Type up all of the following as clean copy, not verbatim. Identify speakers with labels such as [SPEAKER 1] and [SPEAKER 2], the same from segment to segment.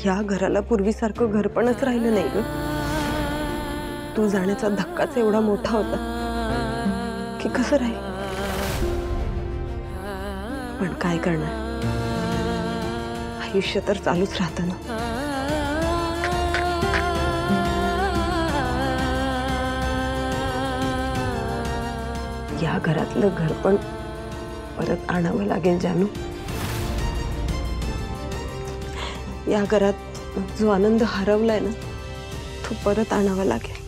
[SPEAKER 1] या घराला पूर्वीसारखं घरपणच राहिलं नाही ग। तू जाण्याचा धक्काच एवढा मोठा होता की कसं राहील। पण काय करणार, आयुष्य तर चालूच राहतं ना। या घरातलं घरपण परत आणावं लागेल जानू। या घरात जो आनंद हरवलाय ना तो परत आणावा लागेल।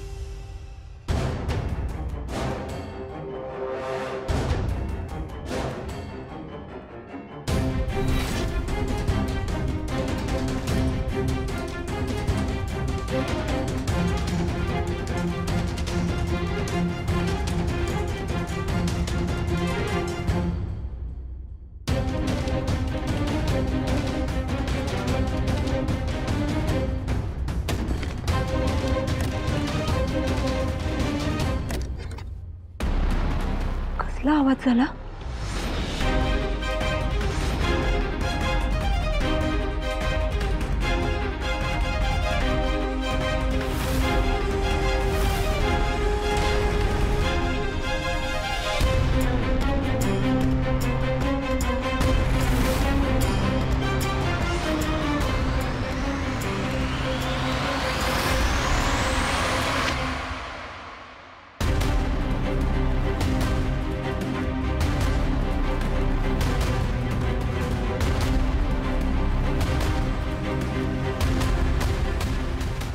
[SPEAKER 1] कसला आवाज झाला?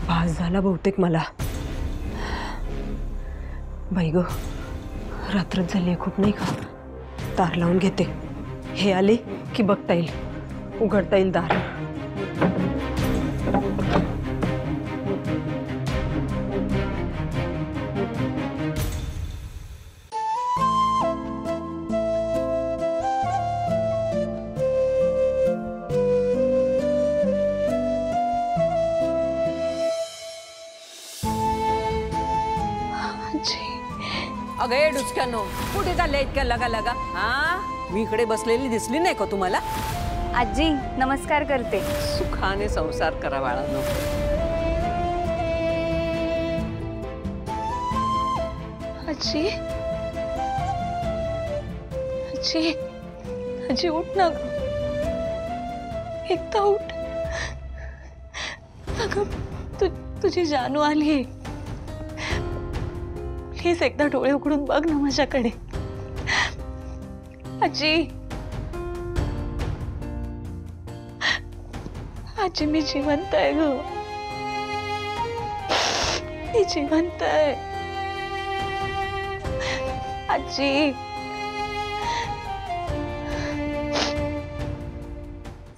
[SPEAKER 1] भास झाला बहुतेक मला। बाई ग, रात्रच झाली खूप नाही का? दार लावून घेते, हे आले की बघता येईल, उघडता येईल दार।
[SPEAKER 2] अगे डुचक्यानो, कुठे चालले इतक्या लगा लगा? हा, मी इकडे बसलेली दिसली नाही का तुम्हाला?
[SPEAKER 3] आजी नमस्कार करते।
[SPEAKER 2] सुखाने संसार करा बाळांनो।
[SPEAKER 4] आजी आजी आजी उठ ना ग, एकदा उठ। अगं तुझी जानू आली, प्लीज एकदा डोळे उघडून बघ ना माझ्याकडे। आजी आजी मी जिवंत आहे ग, मी जिवंत आहे आजी।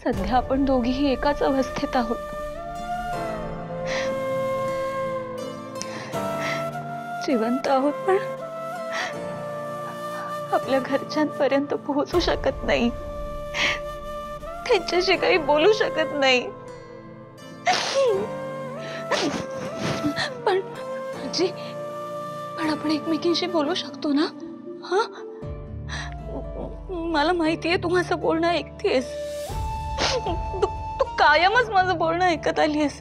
[SPEAKER 4] सध्या आपण दोघीही एकाच अवस्थेत आहोत। जिवंत आहोत पण आपल्या घरच्यांपर्यंत पोहोचू शकत नाही, त्यांच्याशी काही बोलू शकत नाही। पण आजी, पण आपण एकमेकींशी बोलू शकतो ना? हा, मला माहितीये तू माझं बोलणं ऐकतेस, तू कायमच माझं बोलणं ऐकत आलीस।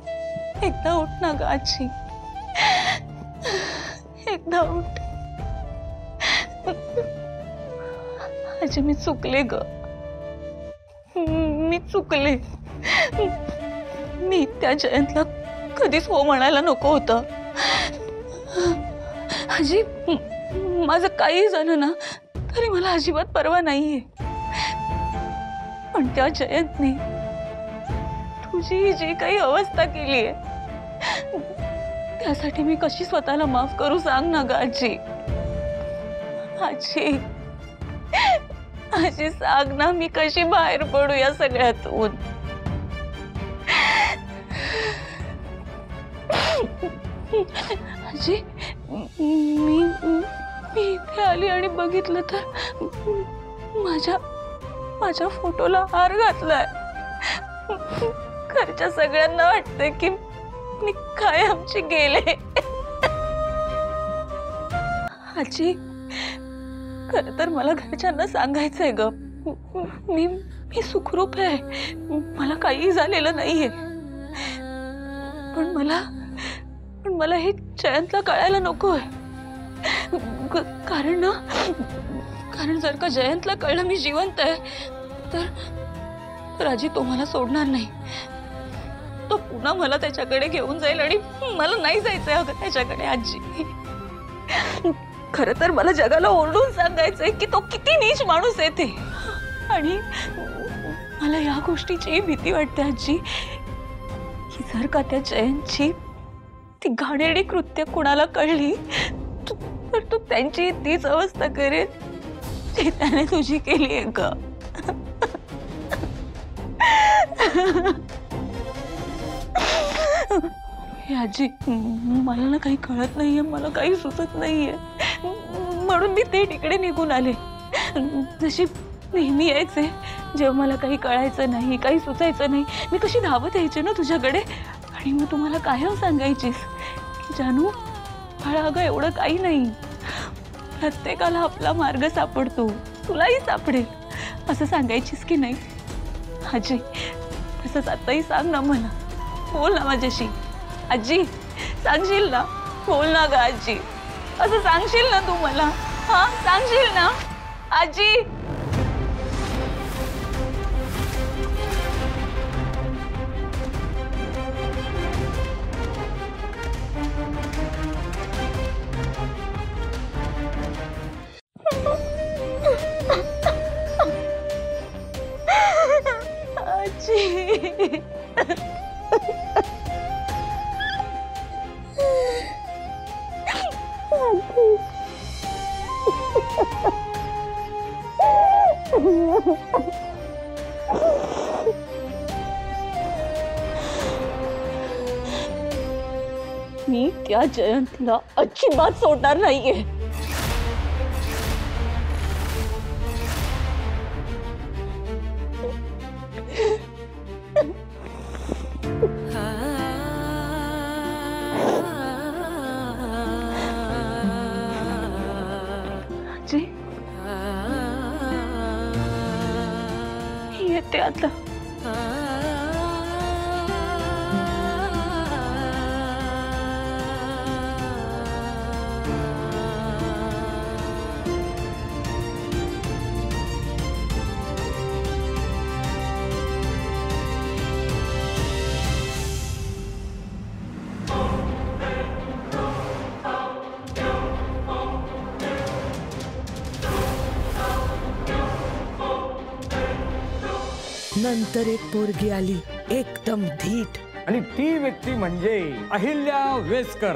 [SPEAKER 4] एकदा उठ ना ग आजी, एकदा उठ। आजी मी चुकले ग, मी चुकले। मी त्या जयंतला कधीच हो म्हणायला नको होतं। आजी माझं काही झालं ना तरी मला अजिबात परवा नाहीये, पण त्या जयंतने तुझी जी काही अवस्था केलीये त्यासाठी मी कशी स्वतःला माफ करू सांग ना ग आजी। आजी आजी सांग ना, मी कशी बाहेर पडू या सगळ्यातून? आजी मी इथे आली आणि बघितलं तर माझ्या फोटोला हार घातलाय। घरच्या सगळ्यांना वाटतंय की मी काय आमची गेले। आजी खरं तर मला घरच्यांना सांगायचंय ग, मी सुखरूप आहे, मला काही झालेलं नाहीये। पण मला हे जयंतला कळायला नकोय. कारण जर का जयंतला कळलं मी जिवंत आहे तर आजी तो मला सोडणार नाही. तो पुन्हा मला त्याच्याकडे घेऊन जाईल आणि मला नाही जायचंय अगं त्याच्याकडे आजी. खरं तर मला जगाला ओरडून सांगायचंय की तो किती नीच माणूस आहे ते. आणि मला या गोष्टीची भीती वाटते आजी की जर का त्या जयंतची ती घाणेरडी कृत्य कुणाला कळली तर तू त्यांची तीच अवस्था करेल जी त्याने तुझी केली आहे का. आजी मला ना काही कळत नाहीये, मला काही सुचत नाहीये म्हणून मी ते तिकडे निघून आले. जशी नेहमी यायचे जेव्हा मला काही कळायचं नाही, काही सुचायचं नाही, मी कशी धावत यायचे ना तुझ्याकडे आणि मग तुम्हाला कायम सांगायचीस की जानू बाळा अगं एवढं काही नाही, प्रत्येकाला आपला मार्ग सापडतो, तुलाही सापडेल असं सांगायचीस की नाही. आजी तसंच आताही सांग ना मला, बोल ना माझ्याशी. आजी सांगशील ना, बोल ना ग आजी, असं सांगशील ना तू मला. हा सांगशील ना आजी. आजी मी त्या जयंतला अजिबात सोडणार नाहीये. आजी येते आता.
[SPEAKER 5] नंतर एक पोरगी आली एकदम धीट
[SPEAKER 6] आणि ती व्यक्ती म्हणजे अहिल्या वेसकर.